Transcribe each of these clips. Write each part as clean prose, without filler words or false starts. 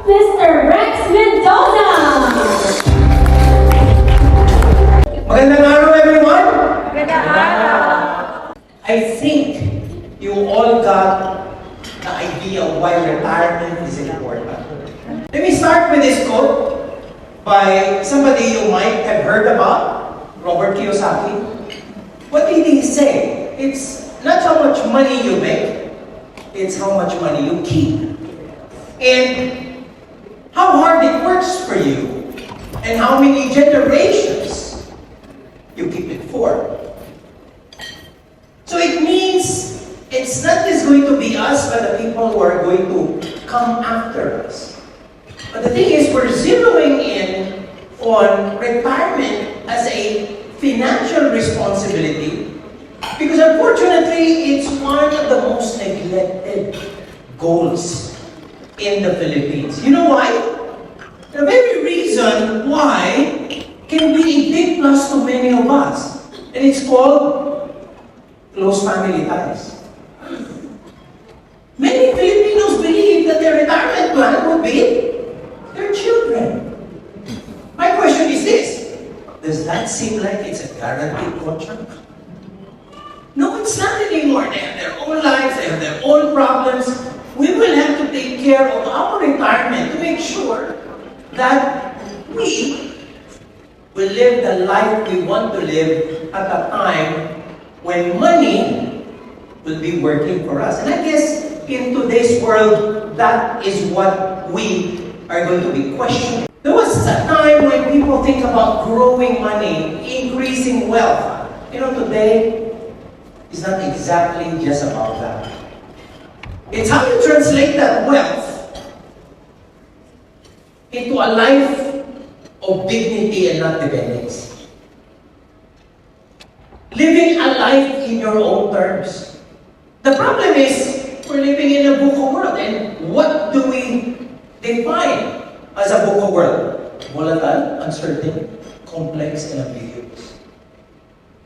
Mr. Rex Mendoza! Magandang araw, everyone! Magandang araw! I think you all got the idea of why retirement is important. Let me start with this quote by somebody you might have heard about, Robert Kiyosaki. What did he say? It's not how much money you make, it's how much money you keep. And how hard it works for you, and how many generations you keep it for. So it means it's not just going to be us, but the people who are going to come after us. But the thing is, we're zeroing in on retirement as a financial responsibility because unfortunately, it's one of the most neglected goals in the Philippines. You know why? The very reason why can be a big plus to many of us. And it's called close family ties. Many Filipinos believe that their retirement plan would be their children. My question is this: does that seem like it's a guaranteed contract? No, it's not anymore. They have their own lives, they have their own problems. We will have to take care of our retirement to make sure that we will live the life we want to live at a time when money will be working for us. And I guess in today's world, that is what we are going to be questioning. There was a time when people think about growing money, increasing wealth. You know, today is not exactly just about that. It's how you translate that wealth into a life of dignity and not dependence. Living a life in your own terms. The problem is, we're living in a VUCA world, and what do we define as a VUCA world? Volatile, uncertain, complex, and ambiguous.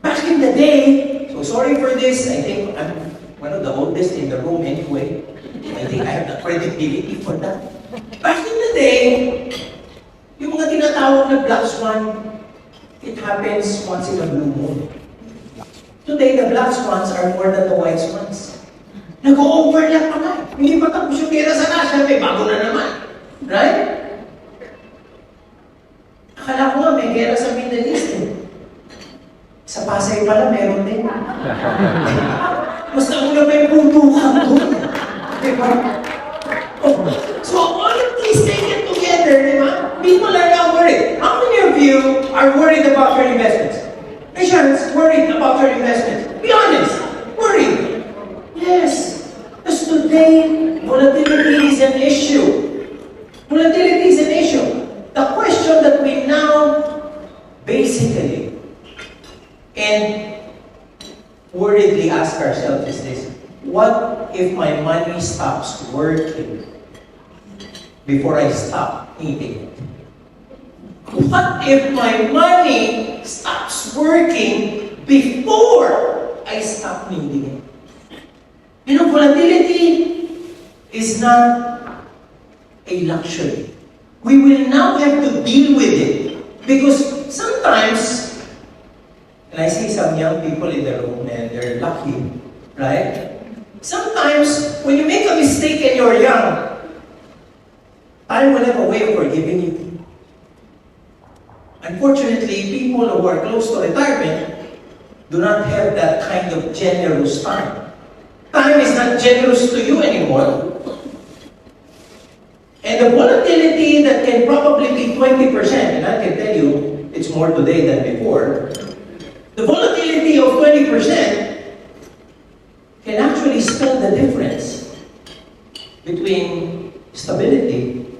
Back in the day, so sorry for this, I think I'm one of the oldest in the room anyway. I think I have the credibility for that. Back in the day, yung mga tinatawag na black swan, it happens once in a blue moon. Today, the black swans are more than the white swans. Nag-o-overlap pa nga. Hindi pa tapos yung gera sa Russia, may bago na naman. Right? Akala ko nga may gera sa Middle East eh. Sa Pasay pala, meron din. Mas nauna pa yung puntukan doon. Diba? Oh. So all of these taken together, diba? People are now worried. How many of you are worried about your investments? Patients worried about your investments. Be honest. Worried. Yes. Because today, volatility is an issue. Volatility is an issue. The question that we now basically and worriedly ask ourselves is this: what if my money stops working before I stop needing it? What if my money stops working before I stop needing it? You know, volatility is not a luxury. We will now have to deal with it because sometimes, and I see some young people in the room and they're lucky, right? Sometimes, when you make a mistake and you're young, time will have a way of forgiving you. Unfortunately, people who are close to retirement do not have that kind of generous time. Time is not generous to you anymore. And the volatility that can probably be 20%, and I can tell you, it's more today than before. The volatility of 20% can actually spell the difference between stability,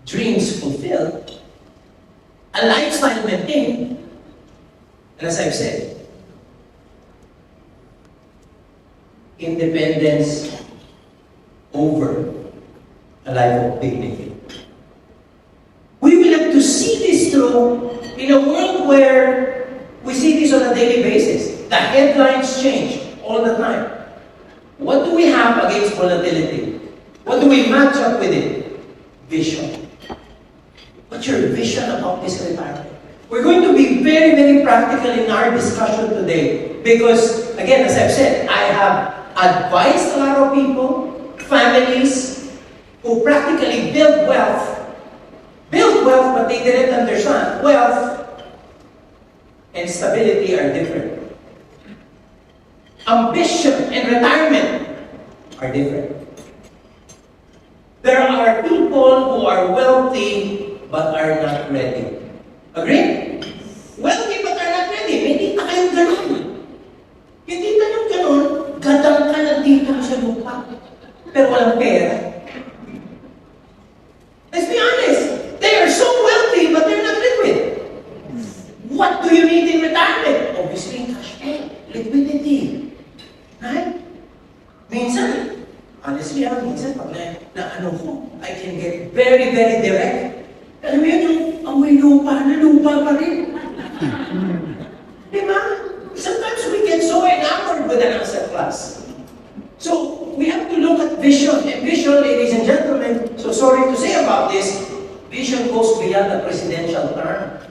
dreams fulfilled, a lifestyle maintained, and as I've said, independence over a life of dignity. We will have to see this through in a world where we see this on a daily basis. The headlines change all the time. What do we have against volatility? What do we match up with it? Vision. What's your vision about this retirement? We're going to be very, very practical in our discussion today because, again, as I've said, I have advised a lot of people, families, who practically build wealth, but they didn't understand. Wealth and stability are different. Ambition and retirement are different. There are people who are wealthy but are not ready. Agree? Wealthy but are not ready. May tita kayong ganun. Yung tita nyo ganun, gadang ka na dito sa lupa. Pero walang pera. Let's be honest. They are so wealthy but they're not liquid. What do you need in retirement? Obviously, cash flow. Liquidity. Right? Minsan, honestly, minsan pag na ko, I can get very, very direct. Alam mo yun, yung amoy lupa na lupa pa rin. Diba? Sometimes we get so enamored with an asset class. So, we have to look at vision. And vision, ladies and gentlemen, so sorry to say about this, vision goes beyond the presidential term.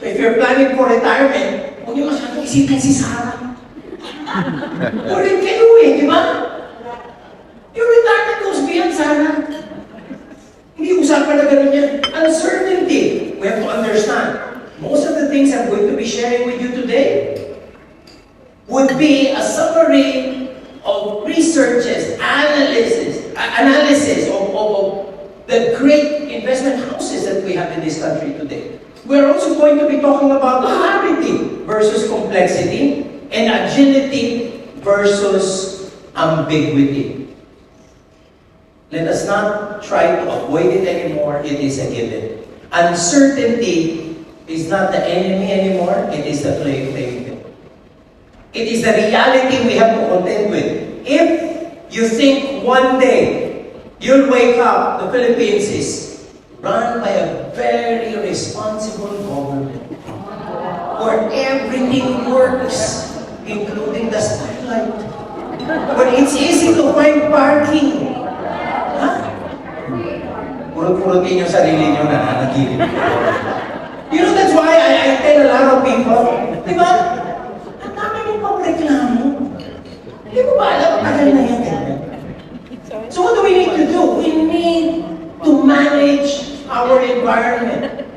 So if you're planning for retirement, huwag niyo masyadong isipin si Sarah. O rin kayo di ba? Your retirement goes beyond Sarah. Hindi usapan na gano'n yan. Uncertainty. We have to understand. Most of the things I'm going to be sharing with you today would be a summary of researches, analysis of the great investment houses that we have in this country today. We're also going to be talking about clarity versus complexity and agility versus ambiguity. Let us not try to avoid it anymore. It is a given. Uncertainty is not the enemy anymore. It is the playing field. It is the reality we have to contend with. If you think one day you'll wake up, the Philippines is run by a very responsible government where everything works, including the stoplight. But it's easy to find parking. Puro-purutin yung sarili nyo na nanagilip. You know, that's why I tell a lot of people, di ba? Ang dami nyung pang-reklamo. Di mo ba alam, tagal na yan. So what do we need to do? We need to manage our environment.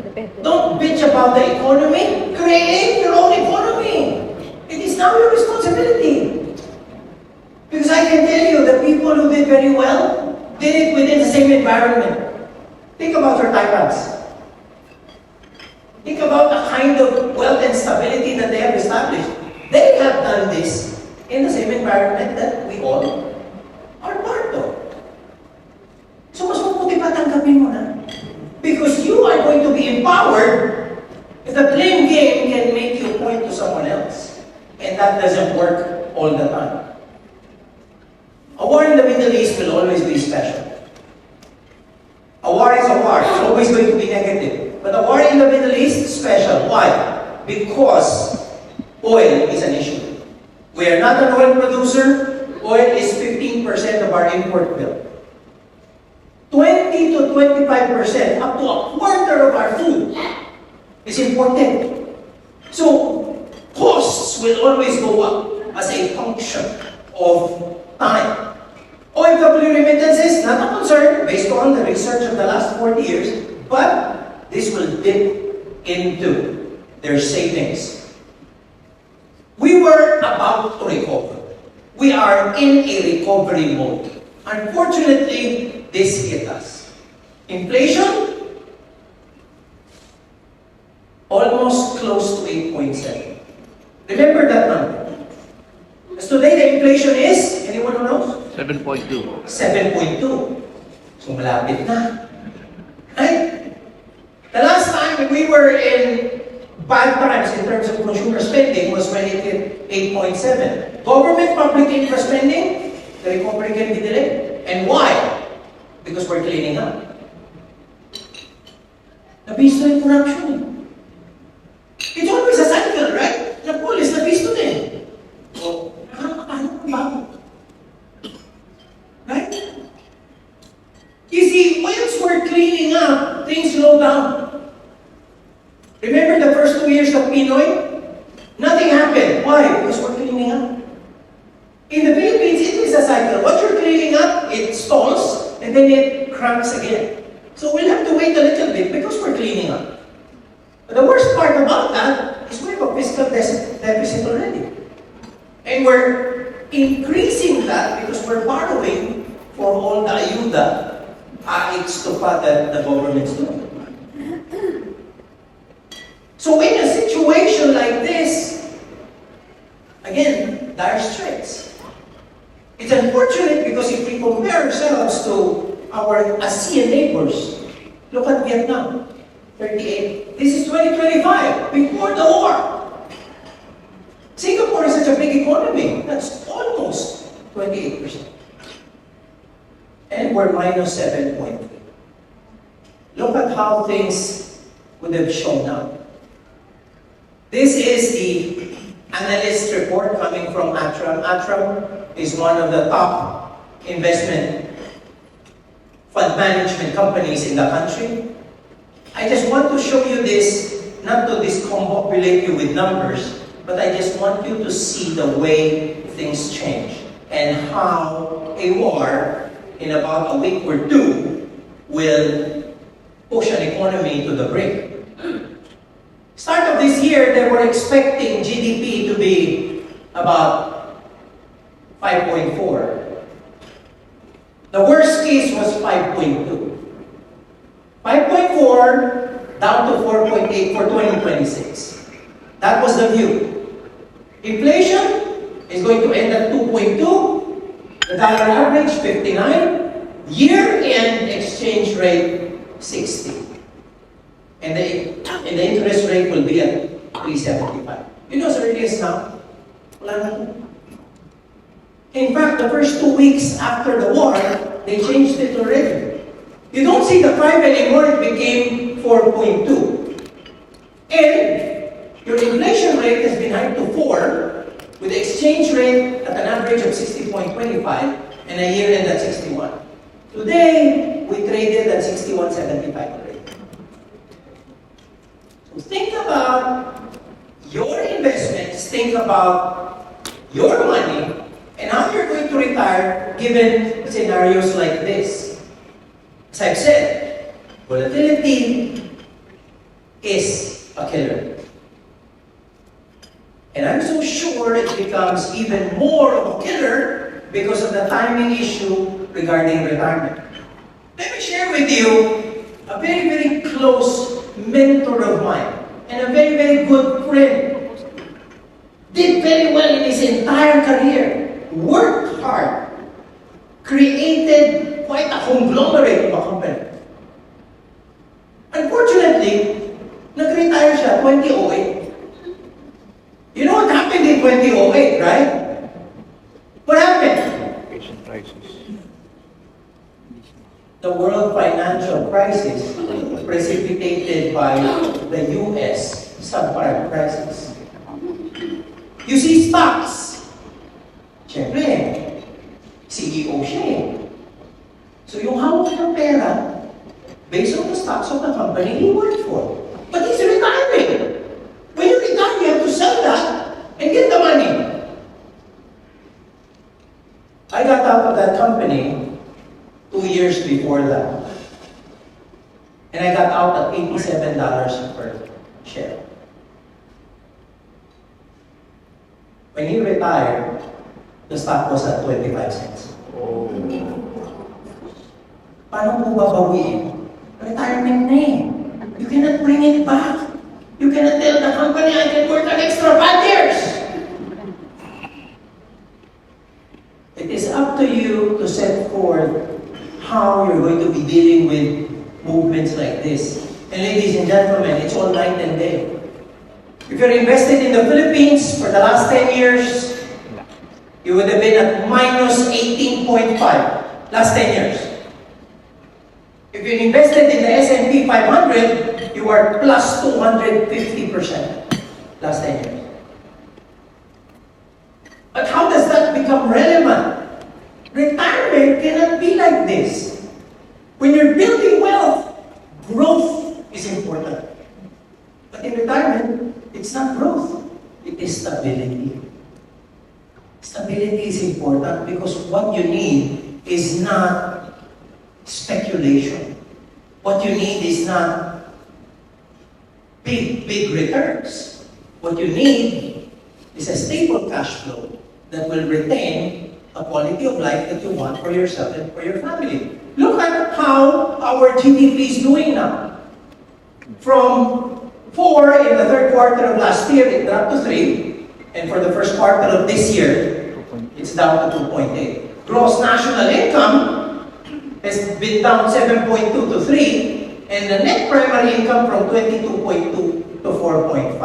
Don't bitch about the economy. Create your own economy. It is now your responsibility. Because I can tell you, the people who did very well did it within the same environment. Think about your Taipans. Think about the kind of wealth and stability that they have established. They have done this in the same environment that we all are part of. So mas mabuti pa tanggapin mo na. Because you are going to be empowered if the blame game can make you point to someone else. And that doesn't work all the time. A war in the Middle East will always be special. A war is a war. It's always going to be negative. But a war in the Middle East is special. Why? Because oil is an issue. We are not an oil producer. Oil is 15% of our import bill. 20 to 25%, up to a quarter of our food is imported. So, costs will always go up as a function of time. OFW remittances, not a concern based on the research of the last 40 years, but this will dip into their savings. We were about to recover. We are in a recovery mode. Unfortunately, this hit us. Inflation, almost close to 8.7. Remember that number. As today, the inflation is, anyone who knows? 7.2. 7.2. So malapit na. Right? The last time we were in bad times in terms of consumer spending was when it hit 8.7. Government public infra spending, the recovery can be delayed. And why? Because we're cleaning up. Nabisto yung corruption. It's always a cycle, right? Na police, nabisto din. So, nakakapano ba? Right? we're cleaning up, things slow down. Remember the first 2 years of Pinoy? Nothing happened. Why? Because we're cleaning up. In the Philippines, it is a cycle. What you're cleaning up, it stalls, and then it cranks again. So we'll have to wait a little bit because we're cleaning up. But the worst part about that is we have a fiscal deficit already. And we're increasing that because we're borrowing for all the ayuda, AIX-TUPA that the government's doing. So in a situation like this, again, dire straits. It's unfortunate because if we compare ourselves to our ASEAN neighbors, look at Vietnam, 38. This is 2025, before the war. Singapore is such a big economy. That's almost 28%. And we're minus 7.3. Look at how things would have shown up. This is the analyst report coming from Atram. Atram is one of the top investment fund management companies in the country. I just want to show you this, not to discombobulate you with numbers, but I just want you to see the way things change and how a war in about a week or two will push an economy to the brink. Start of this year, they were expecting GDP to be about 5.4. The worst case was 5.2. 5.4 down to 4.8 for 2026. That was the view. Inflation is going to end at 2.2. The dollar average, 59. Year-end exchange rate, 60. And the interest rate will be at 3.75. You know, as early as now, wala na to. In fact, the first 2 weeks after the war, they changed it already. You don't see the 5 anymore, it became 4.2. And your inflation rate has been hiked to 4, with the exchange rate at an average of 60.25 and a year end at 61. Today, we traded at 61.75 already. So think about your investments, think about your money, and how you're going to retire given scenarios like this. As I've said, volatility is a killer. And I'm so sure it becomes even more of a killer because of the timing issue regarding retirement. Let me share with you a very, very close mentor of mine and a very, very good friend. Did very well in his entire career. Worked hard, created quite a conglomerate of a company. Unfortunately, nag-retire siya 2008. You know what happened in 2008, right? What happened? The world financial crisis precipitated by the US subprime crisis. You see stocks. Siyempre, CEO siya eh. So yung hawak ng pera, based on the stocks of the company he worked for. But he's retiring. When you retire, you have to sell that and get the money. I got out of that company 2 years before that. And I got out at $87 per share. When he retired, the stock was at 25 cents. Oh. Paano mo babawiin? Retirement na eh. You cannot bring it back. You cannot tell the company, I can work an extra 5 years. It is up to you to set forth how you're going to be dealing with movements like this. And ladies and gentlemen, it's all night and day. If you're invested in the Philippines for the last 10 years, you would have been at minus 18.5 last 10 years. If you invested in the S&P 500, you are plus 250% last 10 years. But how does that become relevant? Retirement cannot be like this. When you're building wealth, It's not growth. It is stability. Stability is important because what you need is not speculation. What you need is not big returns. What you need is a stable cash flow that will retain a quality of life that you want for yourself and for your family. Look at how our GDP is doing now. From 4 in the third quarter of last year, it dropped to 3. And for the first quarter of this year, it's down to 2.8. Gross national income has been down 7.2 to 3. And the net primary income from 22.2 to 4.5.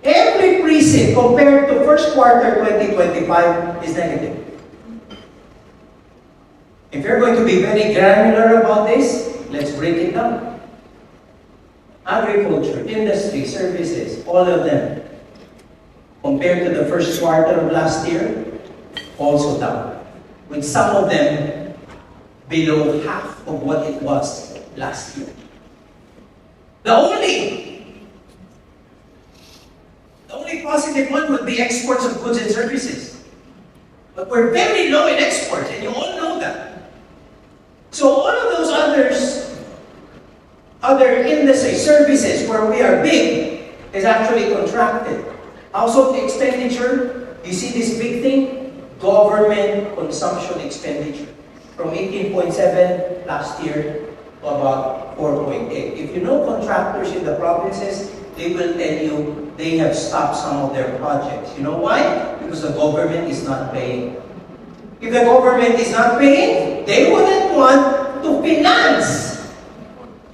Every precinct compared to first quarter 2025 is negative. If you're going to be very granular about this, let's break it down. Agriculture, industry, services, all of them, compared to the first quarter of last year, also down. With some of them below half of what it was last year. The only positive one would be exports of goods and services. But we're very low in exports, and you all know that. So all of those other industry services where we are big is actually contracted. Household expenditure, you see this big thing? Government consumption expenditure. From 18.7 last year to about 4.8. If you know contractors in the provinces, they will tell you they have stopped some of their projects. You know why? Because the government is not paying. If the government is not paying, they wouldn't want to finance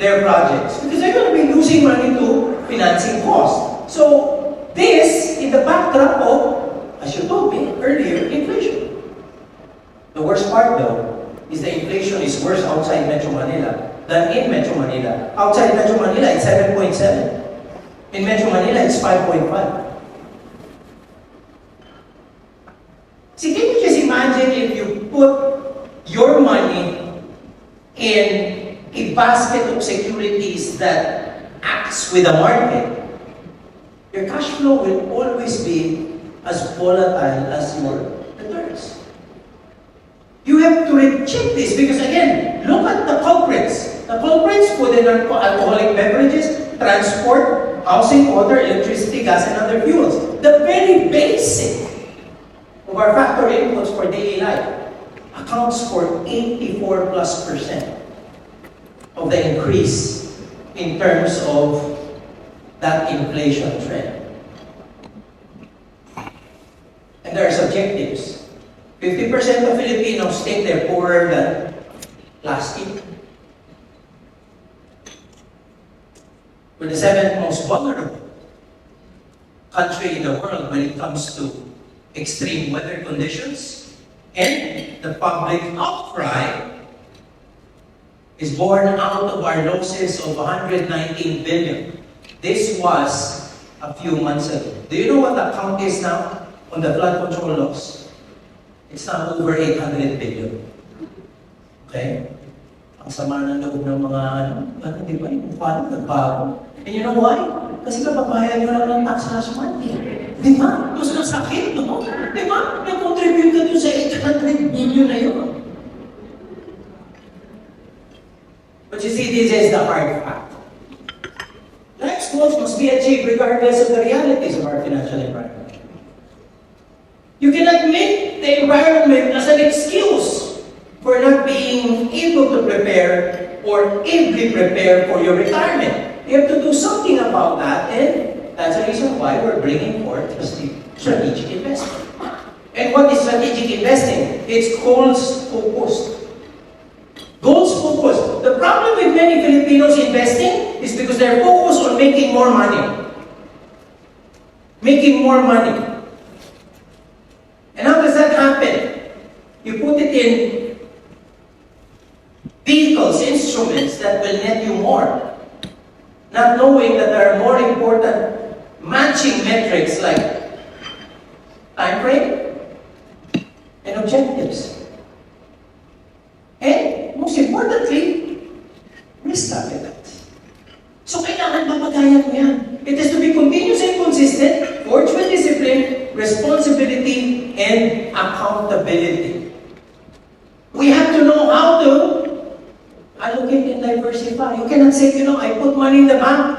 their projects because they're going to be losing money to financing costs. So this, in the backdrop of, as you told me earlier, inflation. The worst part though, is the inflation is worse outside Metro Manila than in Metro Manila. Outside Metro Manila, it's 7.7. In Metro Manila, it's 5.5. See, can you just imagine if you put your money in a basket of securities that acts with the market? Your cash flow will always be as volatile as your returns. You have to recheck this because again, look at the culprits. The culprits for the alcoholic beverages, transport, housing, water, electricity, gas, and other fuels. The very basic of our factor inputs for daily life accounts for 84+% of the increase in terms of that inflation trend. And there are subjectives. 50% of Filipinos think they're poorer than last year. We're the 7th most vulnerable country in the world when it comes to extreme weather conditions, and the public outcry is born out of our losses of 119 billion. This was a few months ago. Do you know what the count is now on the flood control loss? It's now over 800 billion. Okay? Ang sama ng loob ng mga, di ba, yung paano nagbago? And you know why? Kasi kapabayad nyo lang ng tax last month. Di ba? Mas nasakit, no? Di ba? Nag-contribute ka dun sa 800 billion na yun. But you see, this is the hard fact. Life's goals must be achieved regardless of the realities of our financial environment. You cannot make the environment as an excuse for not being able to prepare or ably prepare for your retirement. You have to do something about that, and that's the reason why we're bringing forth strategic investing. And what is strategic investing? It's goals-focused. Goals-focused. The problem with many Filipinos investing is because they're focused on making more money. Making more money. And how does that happen? You put it in vehicles, instruments that will net you more. Not knowing that there are more important matching metrics like time frame and objectives. And most importantly, risk appetite. So kailangan mapagaya mo yan. It has to be continuous and consistent. responsibility and accountability. We have to know how to allocate and diversify. You cannot say, I put money in the bank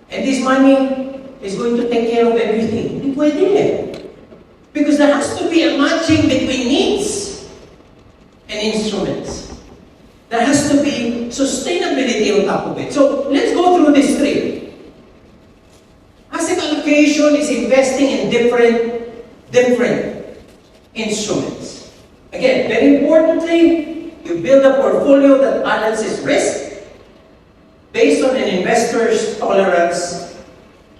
and this money is going to take care of everything. Hindi pwede eh. Because there has to be a matching between needs and instruments. There has to be sustainability on top of it. So let's go through these three. Asset allocation is investing in different instruments. Again, very importantly, you build a portfolio that balances risk based on an investor's tolerance,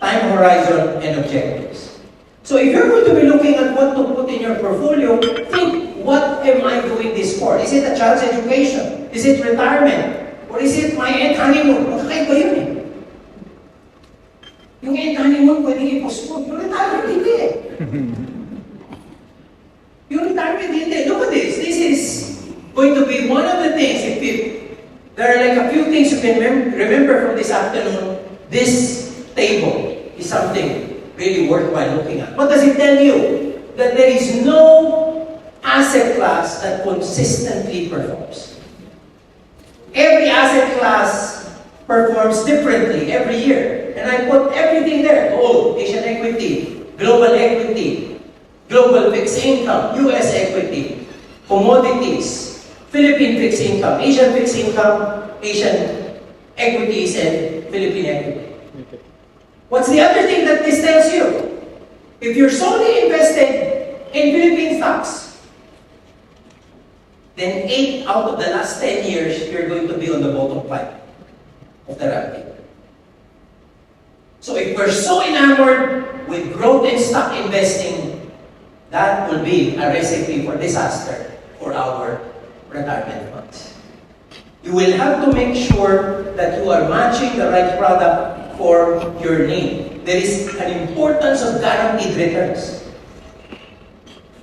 time horizon, and objectives. So if you're going to be looking at what to put in your portfolio, think, what am I doing this for? Is it a child's education? Is it retirement? Or is it my end honeymoon? Magkakaiba yun eh. Yung end honeymoon, pwedeng i-postpone. Yung retirement, hindi eh. Yung retirement, hindi. Look at this. This is going to be one of the things. There are like a few things you can remember from this afternoon. This table is something really worthwhile looking at. What does it tell you? That there is no asset class that consistently performs. Every asset class performs differently every year. And I put everything there. Gold, Asian equity, global fixed income, US equity, commodities, Philippine fixed income, Asian fixed income, Asian equities, and Philippine equity. What's the other thing that this tells you? If you're solely invested in Philippine stocks, then 8 out of the last 10 years, you're going to be on the bottom 5 of the ranking. So if we're so enamored with growth and stock investing, that will be a recipe for disaster for our retirement funds. You will have to make sure that you are matching the right product for your need. There is an importance of guaranteed returns.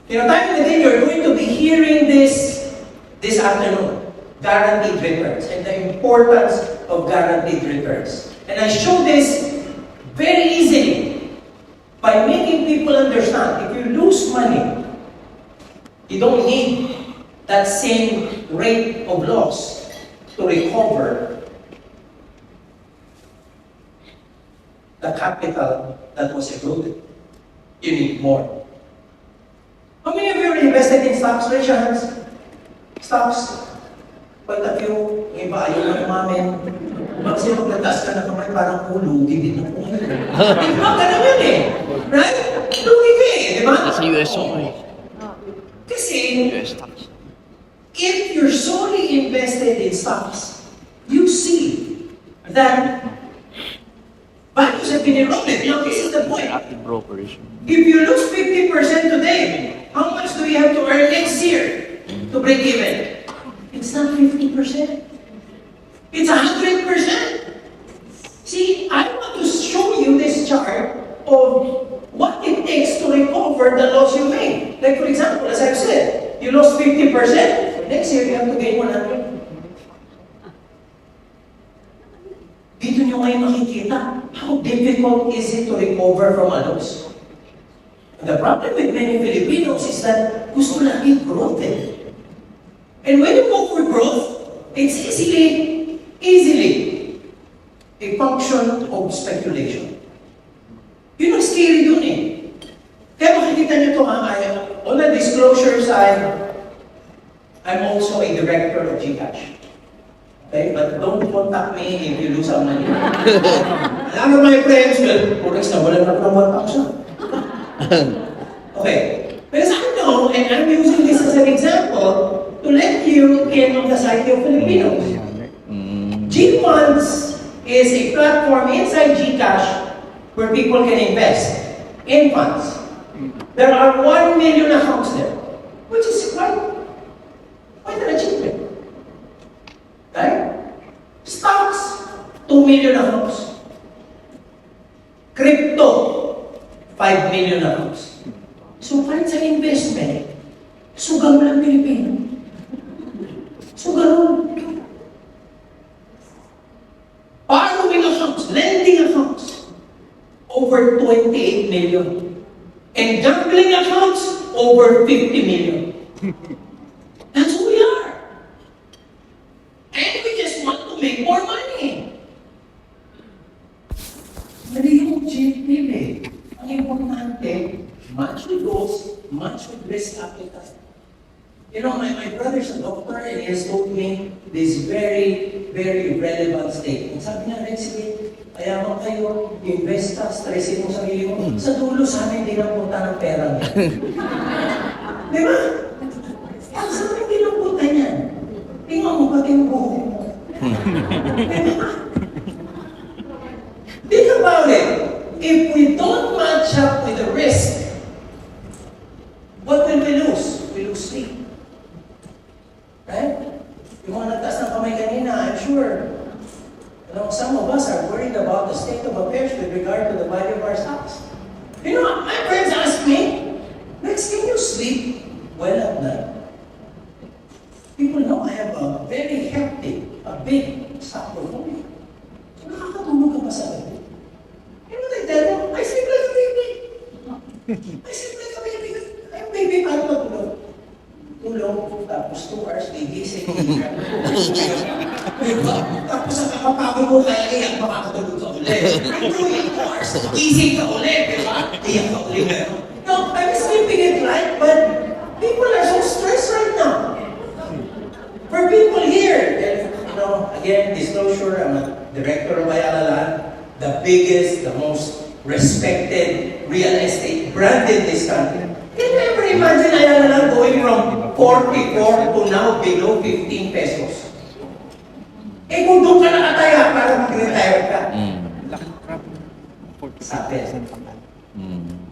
Time and again, you're going to be hearing this afternoon. Guaranteed returns and the importance of guaranteed returns. And I show this very easily by making people understand if you lose money, you don't need that same rate of loss to recover the capital that was eroded. You need more. How many of you are invested in stocks? Raise your hands. Stocks. Quite a few. Yung iba ayaw ng umamin. Kasi pag nagtaas ka na kamay, parang lugi din ako ngayon. Di ba? Ganun yun eh. Right? Lugi ka eh. Di ba? That's a US only. Kasi, US stocks. if you're solely invested in stocks, you see that values have been eroded. Now, this is the point. Active brokerage. If you lose 50% today, how much do you have to earn next year to break even? It's not 50%. It's 100%. See, I want to show you this chart of what it takes to recover the loss you made. Like for example, as I've said, you lost 50%. Next year, you have to gain 100. Dito nyo ngayon makikita how difficult is it to recover from a loss. The problem with many Filipinos is that gusto lagi growth eh. And when you go for growth, it's easily a function of speculation. Yun ang scary dun eh. Kaya makikita nyo ito on the disclosure side, I'm also a director of GCash. Okay, but don't contact me if you lose some money. Alam mo my friends, Forex na wala na ng 1,000. Okay, because I know, and I'm using this as an example to let you in on the psyche of Filipinos. GFunds is a platform inside GCash where people can invest in funds. There are 1 million accounts there, which is quite an achievement. Right? Stocks, 2 million accounts. Crypto, 5 million accounts. So kahit sa investment, sugal mo lang Pilipino. Sugal. Borrowing accounts, lending accounts, over 28 million. And gambling accounts, over 50 million. That's who we are. And we just want to make more money. Mali yung objective eh. Ang importante, much with goals, much with risk appetite. You know, my brother's a doctor and he has told me this very, very relevant statement. Sabi niya, Rexy, mayaman kayo, invest ka, stressin mo sarili mo. Sa dulo, sana hindi lang punta ng pera niya. Di ba? Sana hindi lang punta niyan. Tingnan mo pati yung buhok mo. Di ba? Think about it. If we don't match up with the risk, what will we lose? We lose sleep. Right? Yung mga nagtaas ng kamay kanina, I'm sure, you know, some of us are worried about the state of affairs with regard to the value of our stocks. You know, my friends ask me, Lex, can you sleep well at night? People know I have a very hefty, a big stock portfolio. So nakakatulog ka ba sa gabi? You know what I tell them? I sleep like a baby. I sleep like a baby. I'm baby, paano matulog? Tulog, tapos 2 hours, gigising. Diba? Tapos ang kakapagod mo, kaya iyak, makakatulog ka ulit. Doing 2 hours, gising ka ulit, diba? Iyak ka ulit. No, I'm sleeping it right, but people are so stressed right now. For people here, and, you know, again, disclosure, I'm a director of Ayala Land, the biggest, the most respected real estate brand in this country. Can you ever imagine Ayala Land going from 44 to now below 15 pesos? Eh kung doon ka nakataya para mag-retire ka. Sabi.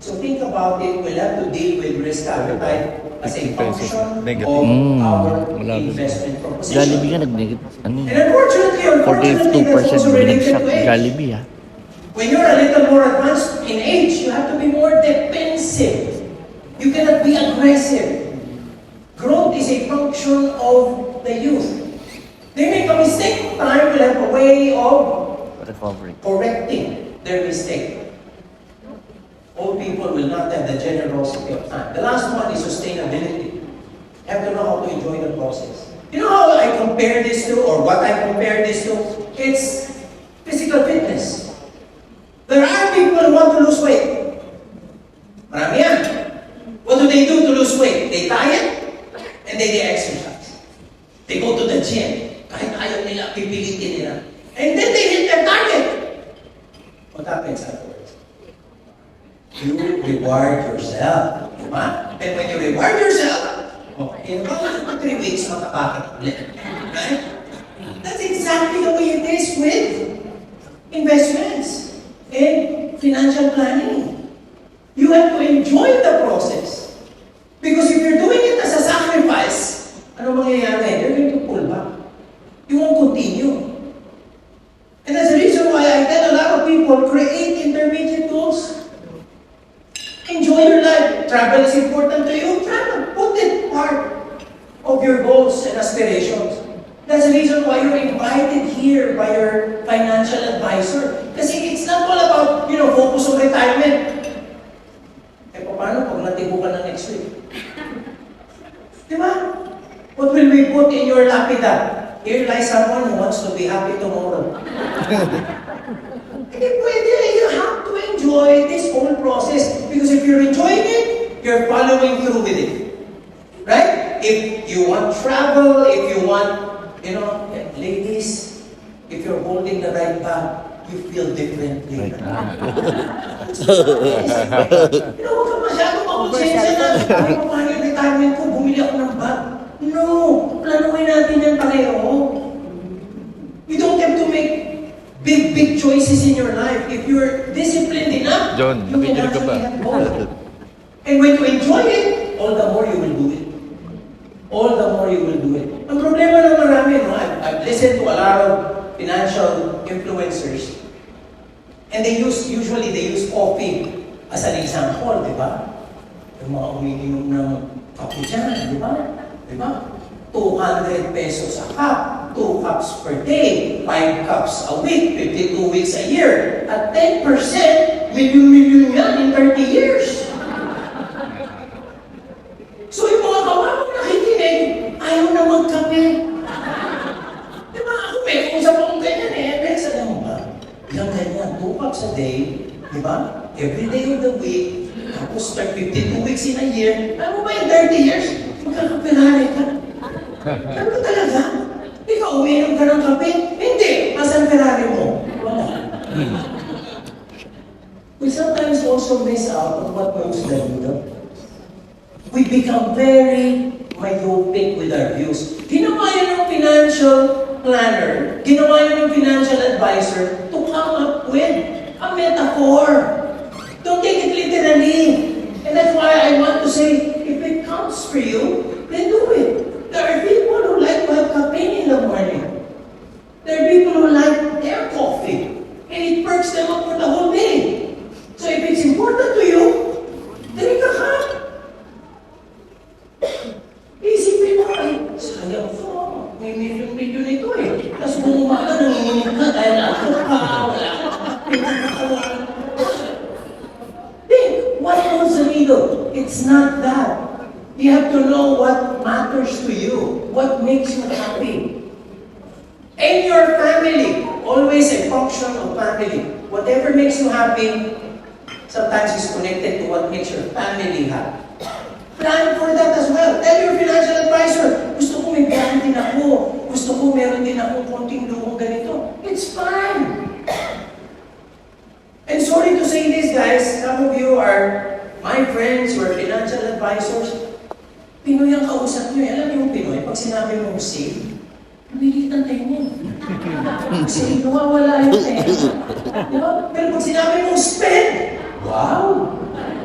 So think about it, we'll have to deal with risk appetite as a function of our investment proposition. Jollibee nga nag-negative. Ano And yun? unfortunately, that's 42% also related binagsak to age. Jollibee ha. When you're a little more advanced in age, you have to be more defensive. You cannot be aggressive. Growth is a function of the youth. They make a mistake, time will have a way of Recovery. correcting their mistake. Old people will not have the generosity of time. The last one is sustainability. You have to know how to enjoy the process. You know how I compare this to, or what I compare this to? It's physical fitness. There are people who want to lose weight. Marami yan. What do they do to lose weight? They diet and they exercise. They go to the gym. Kahit ayaw nila, pipilitin nila. And then they hit their target. What happens afterwards? You reward yourself. Diba? And when you reward yourself, in about 3 weeks, makakakit ulit. Right? That's exactly the way it is with investments and financial planning. You have to enjoy the process. Because if you're doing it as a sacrifice, ano mangyayari? You're going to pull back. You won't continue. And that's the reason why I tell a lot of people, create intermediate goals. Enjoy your life. Travel is important to you. Travel. Put it part of your goals and aspirations. That's the reason why you're invited here by your financial advisor. Kasi it's not all about, focus on retirement. Eh, paano pag natibo ka na next week? Di ba? What will we put in your lapida? Here lies someone who wants to be happy tomorrow. Hindi pwede. You have to enjoy this whole process. Because if you're enjoying it, you're following through with it. Right? If you want travel, if you want, ladies, if you're holding the right bag, you feel differently. Huwag ka masyado makonsensya na. Ay, paano yung retirement ko? Bumili ako ng bag. No! Planuhin natin yan pareho. You don't have to make big choices in your life. If you're disciplined enough, John, you can nakikinig ka ba? actually have both. And when you enjoy it, all the more you will do it. All the more you will do it. Ang problema ng marami, I've listened to a lot of financial influencers, and usually they use coffee as an example, di ba? Yung mga umiinom ng kape dyan, di ba? Di ba? 200 pesos a cup, 2 cups per day, 5 cups a week, 52 weeks a year. At 10%, million yan in 30 years. bucks a day, di ba? Every day of the week, tapos 52 weeks in a year, alam mo ba yung 30 years? Magkakaperari ka. Ano ka talaga? Ikaw, umiinom ka ng kape? Hindi. Asan Ferrari mo? Wala. We sometimes also miss out on what moves the needle. We become very myopic with our views. Ginawa yun ng financial planner, ginawa yun ng financial advisor to come up with a metaphor. Don't take it literally. And that's why I want to say, if it counts for you, then do it. There are people who like to have caffeine in the morning. There are people who like their coffee. And it perks them up for the whole day. So if it's important to you, then ka ka. Isipin mo, ay, sayang to. May million ito eh. Tapos buong umaga nanginginig ka dahil ako ka. Wala ka. Think, what moves the needle? It's not that. You have to know what matters to you, what makes you happy. And your family, always a function of family. Whatever makes you happy, sometimes is connected to what makes your family happy. Plan for that as well. Tell your financial advisor, gusto ko may bayan din ako. Gusto ko meron din ako konting luhong ganito. It's fine. And sorry to say this, guys, some of you are my friends who are financial advisors. Pinoy ang kausap nyo. Alam niyo yung Pinoy, pag sinabi mong save, lumilitan tayo niya. Save, nawawala yun eh. Diba? Pero pag sinabi mong spend, wow!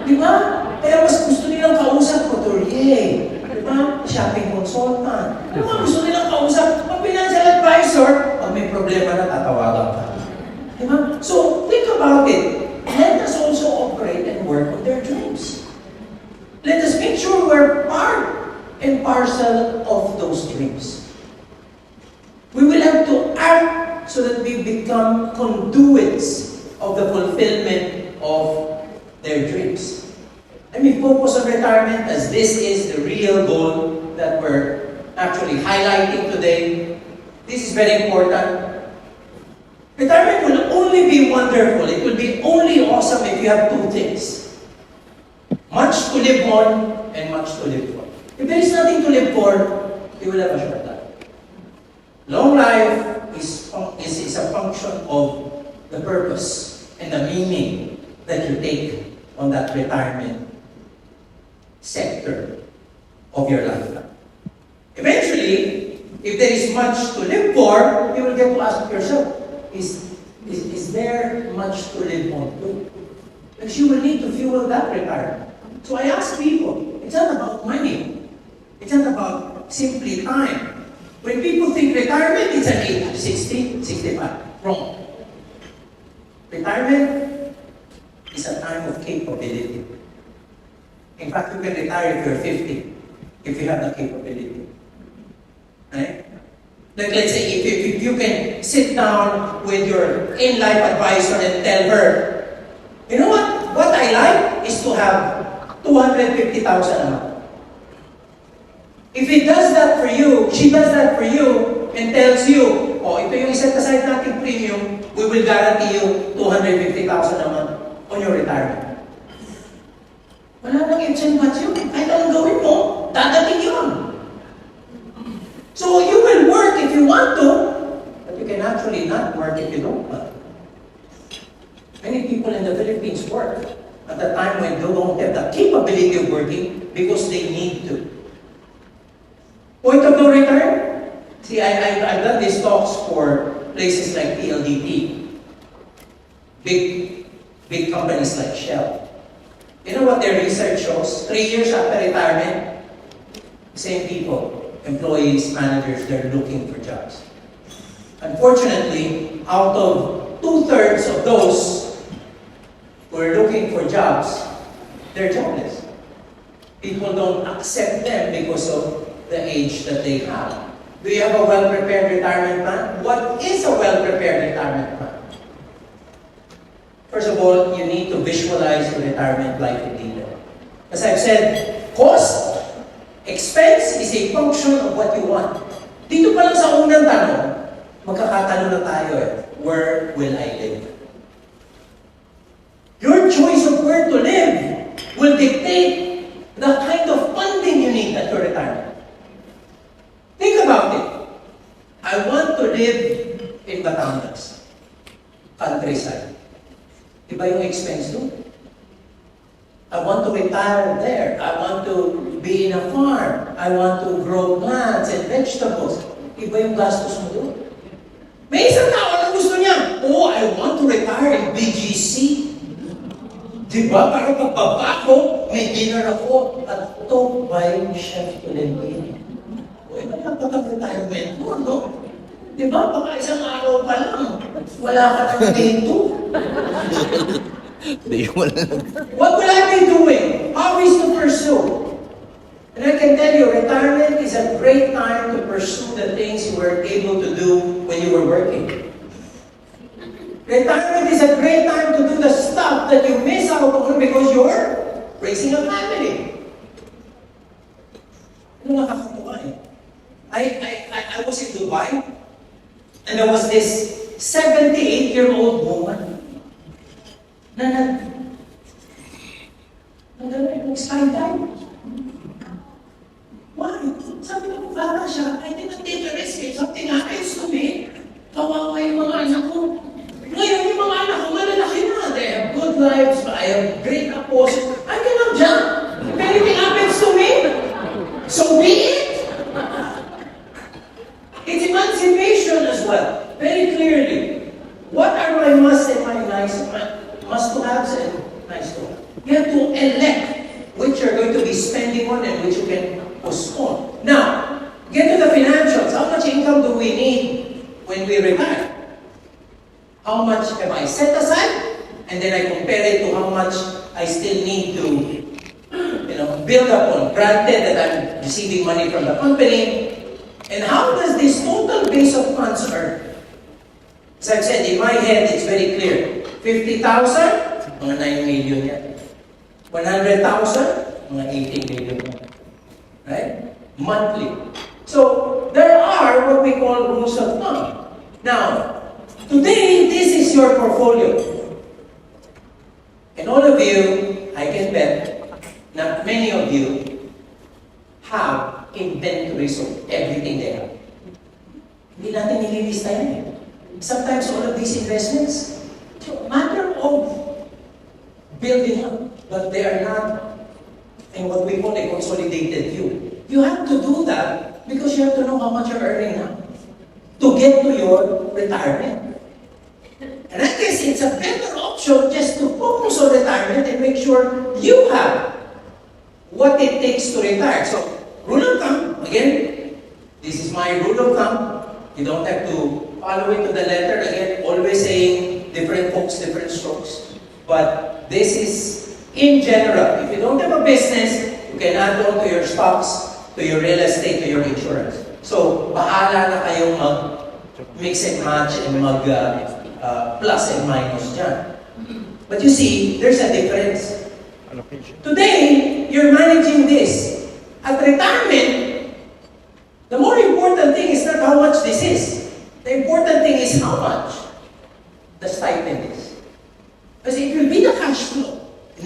Diba? Kaya mas gusto nilang kausap ko, couturier. Diba? Shopping consultant. Diba? Gusto nilang kausap, pag financial advisor, pag may problema na, tatawagan ka. Diba? So, think about it. Let us also operate and work on their dreams. Let us make sure we're part and parcel of those dreams. We will have to act so that we become conduits of the fulfillment of their dreams. Let me focus on retirement as this is the real goal that we're actually highlighting today. This is very important. Retirement will only be wonderful. It will be only awesome if you have two things. Much to live on and much to live for. If there is nothing to live for, you will have a short life. Long life is a function of the purpose and the meaning that you take on that retirement sector of your lifetime. Eventually, if there is much to live for, you will get to ask yourself, is there much to live on to? Because you will need to fuel that retirement. So I ask people, it's not about money. It's not about simply time. When people think retirement, it's an age, 60, 65. Wrong. Retirement is a time of capability. In fact, you can retire if you're 50, if you have the capability. Right? Like let's say, if you can sit down with your in-life advisor and tell her, you know what I like is to have 250,000 a month. If he does that for you, she does that for you, and tells you, oh, ito yung set aside nating premium, we will guarantee you 250,000 a month on your retirement. Wala nang ifs and buts yun. Kahit anong gawin mo, dadating yun. So you will work if you want to, but you can actually not work if you don't want. Many people in the Philippines work at the time when they don't have the capability of working because they need to. Point of no return? See, I've done these talks for places like PLDT, big companies like Shell. You know what their research shows? 3 years after retirement, same people, employees, managers, they're looking for jobs. Unfortunately, out of 2/3 of those who are looking for jobs, they're jobless. People don't accept them because of the age that they have. Do you have a well-prepared retirement plan? What is a well-prepared retirement plan? First of all, you need to visualize your retirement life in detail. As I've said, cost, expense is a function of what you want. Dito pa lang sa unang tanong, magkakatanong na tayo where will I live? where to live will dictate the kind of funding you need at your retirement. Think about it. I want to live in Batangas, countryside. Iba yung expense doon. I want to retire there. I want to be in a farm. I want to grow plants and vegetables. Iba yung gastos mo doon. May isang tao na gusto niya, oh, I want to retire in BGC. Diba? Para pagbaba ko, may dinner ako at ito by Chef Tolentino. O, iba lang pagka-retirement mo, no? Diba? Baka isang araw pa lang, wala ka ng dito. What will I be doing? How is to pursue? And I can tell you, retirement is a great time to pursue the things you were able to do when you were working. Retirement is a great time to do the stuff that you miss out on because you're raising a family. Ano nakakatuwa eh? I was in Dubai, and there was this 78-year-old woman na nag-skydive. Why? Sabi ko, bata siya, I didn't take a risk. Something happens to me. Kawawa yung mga anak ko. Ngayon, yung mga anak ko, malalaki na. They have good lives. I have great apostle. I cannot jump. If anything happens to me, so be it. It's emancipation as well. Very clearly. What are my must and my must-to-haves and nice-to-have? You have to elect which you're going to be spending on and which you can postpone. Now, get to the financials. How much income do we need when we retire? How much have I set aside? And then I compare it to how much I still need to, build up on. Granted that I'm receiving money from the company. And how does this total base of funds earn? As I've said, in my head, it's very clear. 50,000, mga 9 million yan. 100,000, mga 18 million yan. Right? Monthly. So, there are what we call rules of thumb. Now, today, this is your portfolio. And all of you, I can bet, not many of you have inventories of everything they have. Hindi natin nililista yan eh. Sometimes all of these investments, it's a matter of building up, but they are not in what we call a consolidated view. You have to do that because you have to know how much you're earning now to get to your retirement. And I guess it's a better option just to focus on retirement and make sure you have what it takes to retire. So, rule of thumb, again, this is my rule of thumb. You don't have to follow it to the letter. Again, always saying different folks, different strokes. But this is in general. If you don't have a business, you can add on to your stocks, to your real estate, to your insurance. So, bahala na kayong mag-mix and match and mag-plus and minus dyan. But you see, there's a difference. Today, you're managing this. At retirement, the more important thing is not how much this is. The important thing is how much the stipend is. Because it will be the cash flow,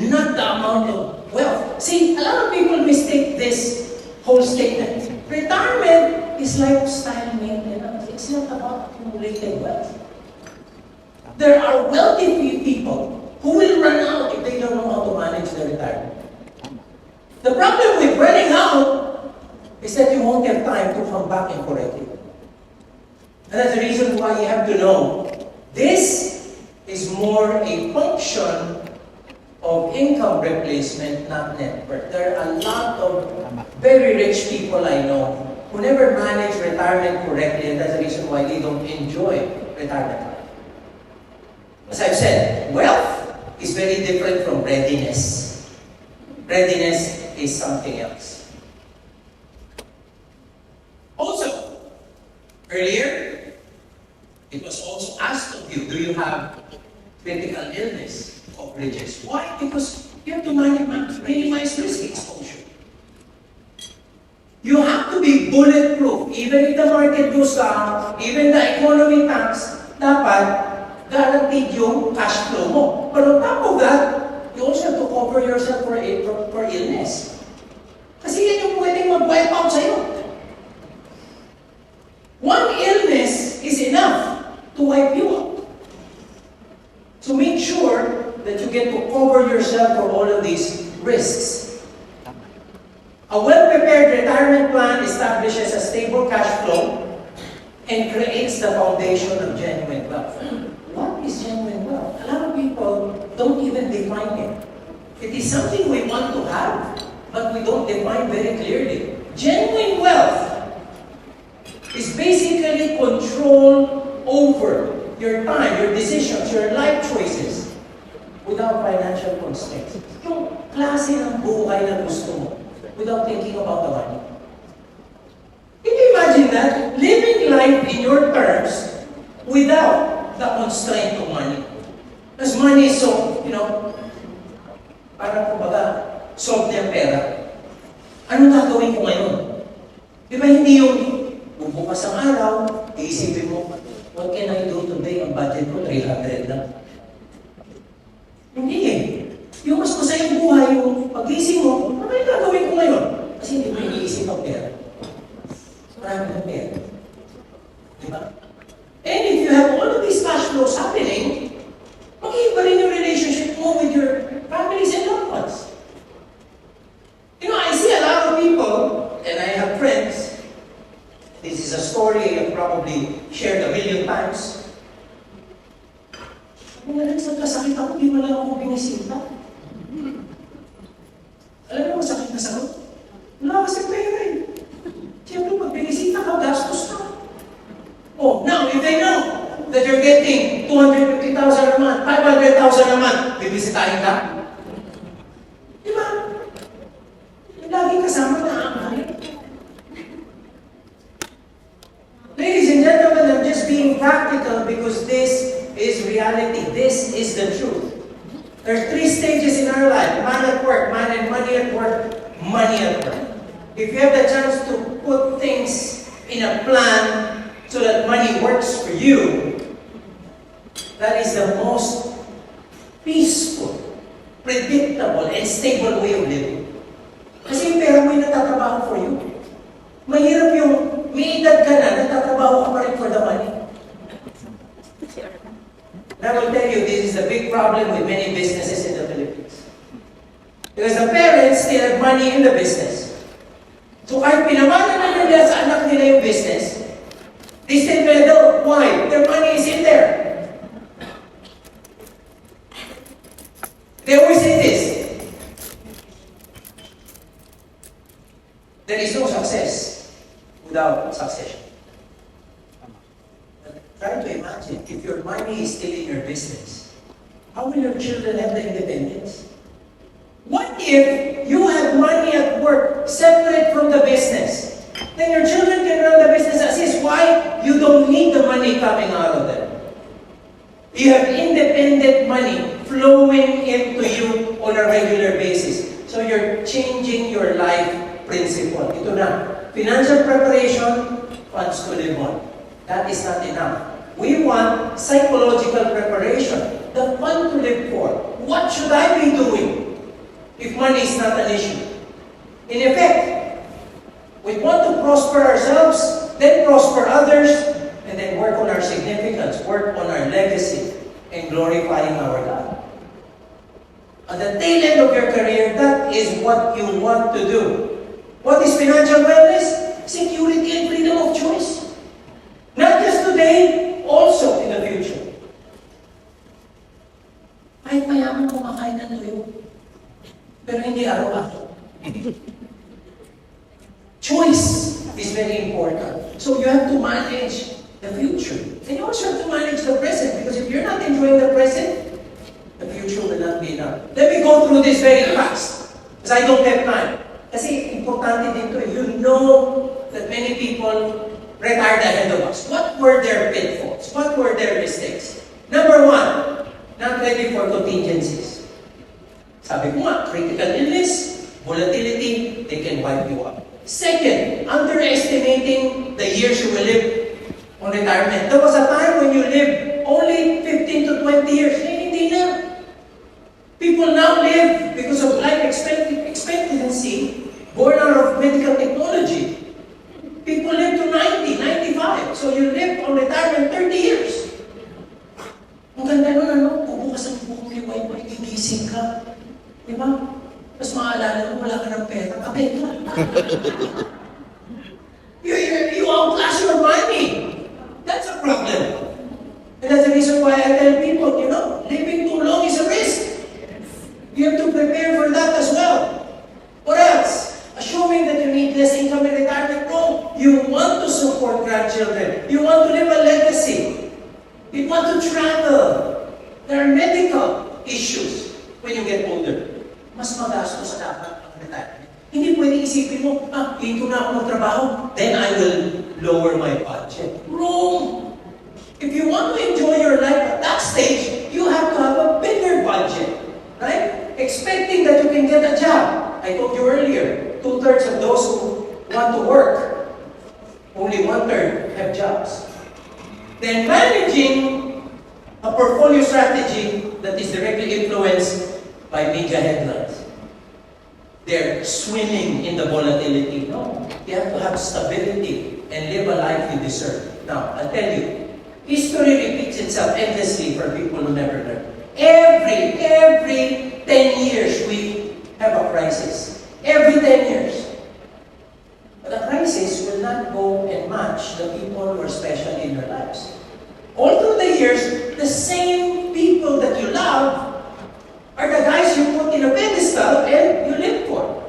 not the amount of wealth. See, a lot of people mistake this whole statement. Retirement is lifestyle maintenance. It's not about accumulating wealth. There are wealthy people who will run out if they don't know how to manage their retirement. The problem with running out is that you won't have time to come back and correct it. And that's the reason why you have to know this is more a function of income replacement, not net worth. There are a lot of very rich people I know who never manage retirement correctly, and that's the reason why they don't enjoy retirement. As I've said, wealth is very different from readiness. Readiness is something else. Also, earlier, it was also asked of you, do you have critical illness coverages? Why? Because you have to minimize risk exposure. You have to be bulletproof. Even if the market goes down, even the economy tanks, dapat guaranteed yung cash flow mo. But on top of that, you also have to cover yourself for illness. Kasi yan yung pwedeng mag-wipe out sa'yo. One illness is enough to wipe you out. So make sure that you get to cover yourself for all of these risks. A well-prepared retirement plan establishes a stable cash flow and creates the foundation of genuine wealth. What is genuine wealth? A lot of people don't even define it. It is something we want to have, but we don't define very clearly. Genuine wealth is basically control over your time, your decisions, your life choices without financial constraints. Yung klase ng buhay na gusto mo without thinking about the money. Can you imagine that? Living life in your terms without the constraint of money. Because money is so, parang kumbaga, solve niya pera. Ano gagawin ko ngayon? Di ba hindi yung bubukas ang araw, iisipin mo, what can I do today? Ang budget ko, 300 lang. Hindi eh. Yung mas masayang buhay, yung pag-isip mo, ano yung gagawin ko ngayon? Kasi hindi mo iniisip ang pera. Marami ng pera. Diba? And if you have all of these cash flows happening, mag-iba rin yung relationship mo with your families and loved ones. I see a lot of people, and I have friends, this is a story I've probably shared 1,000,000 times. Kung nagkasakit ako, di mo lang ako binisita. Alam mo, masakit na sagot? Wala kasi pera eh. Siyempre, pag binisita ka, gastos ka. Oh, now, if they know that you're getting 250,000 a month, 500,000 a month, bibisitahin ka? Di ba? Laging kasama na ang Ladies and gentlemen, I'm just being practical because this is reality. This is the truth. There's 3 stages in our life. Man at work, money at work, money at work. If you have the chance to put things in a plan so that money works for you, that is the most peaceful, predictable, and stable way of living. Kasi yung pera mo yung natatrabaho for you. Mahirap yung may edad ka na, natatrabaho ka pa rin for the money. And I will tell you, this is a big problem with many businesses in the Philippines. Because the parents still have money in the business. So kahit pinamana na nila sa anak nila yung business, they still meddle. Why? Their money is in there. They always say this. There is no success without succession. Try to imagine, if your money is still in your business, how will your children have the independence? What if you have money at work separate from the business? Then your children can run the business as is. Why? You don't need the money coming out of them. You have independent money flowing into you on a regular basis. So you're changing your life principle. Ito na. Financial preparation, funds to live on. That is not enough. We want psychological preparation. The fund to live for. What should I be doing if money is not an issue? In effect, we want to prosper ourselves, then prosper others, and then work on our significance, work on our legacy, and glorifying our God. At the tail end of your career, that is what you want to do. What is financial wellness? Security and freedom of choice. Not just today, also in the future. Kahit mayaman kumakain ng tuyo, pero hindi araw-araw. Choice is very important. So you have to manage the future. And you also have to manage the present, because if you're not enjoying the present, the future will not be enough. Let me go through this very fast, because I don't have time. Kasi importante dito, you know that many people retired ahead of us. What were their pitfalls? What were their mistakes? Number 1, not ready for contingencies. Sabi ko nga, critical illness, volatility, they can wipe you up. Second, underestimating the years you will live on retirement. There was a time when you lived only 15 to 20 years. Hindi na. People People now live because of life expectancy born out of medical technology. People live to 90, 95. So you live on retirement 30 years. Ang ganda nun, ano? Bubukas ang buong liway mo, igigising ka. Di ba? Tapos maalala mo, wala ka ng pera. Kapit ka. You outlast your money. That's a problem. And that's the reason why I tell people, living too long is a risk. You have to prepare for that as well. What else? Assuming that you need less income in retirement, no. You want to support grandchildren. You want to leave a legacy. You want to travel. There are medical issues when you get older. Mas magastos dapat ang retirement. Hindi pwede isipin mo, dito na ako magtrabaho, then I will lower my budget. Wrong! If you want to enjoy your life at that stage, you have to have a bigger budget. Right? Expecting that you can get a job. I told you earlier, 2/3 of those who want to work, only 1/3 have jobs. Then managing a portfolio strategy that is directly influenced by media headlines. They're swimming in the volatility. No, you have to have stability and live a life you deserve. Now, I'll tell you, history repeats itself endlessly for people who never learn. Every 10 years we have a crisis. Every 10 years. But the crisis will not go and match the people who are special in your lives. All through the years, the same people that you love are the guys you put in a pedestal and you live for.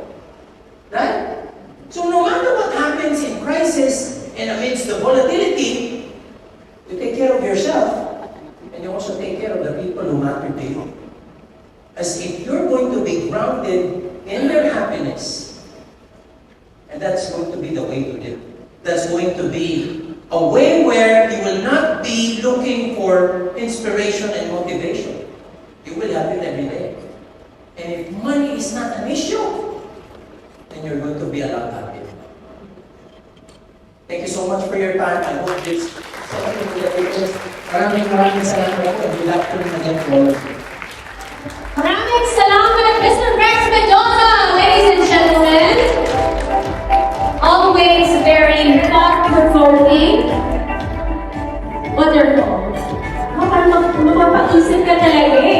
Right? So no matter what happens in crisis and amidst the volatility, you take care of yourself and you also take care of the people who matter to you. As if you're going to be grounded in their happiness, and that's going to be the way to live. That's going to be a way where you will not be looking for inspiration and motivation. You will have it every day. And if money is not an issue, then you're going to be a lot happier. Thank you so much for your time. I hope this something will get interest. Maraming salamat po. Good afternoon again to all of you. Maraming salamat, Mr. Rex Mendoza, ladies and gentlemen. Always very thought-provoking. Wonderful. Mapapag-isip ka talaga eh.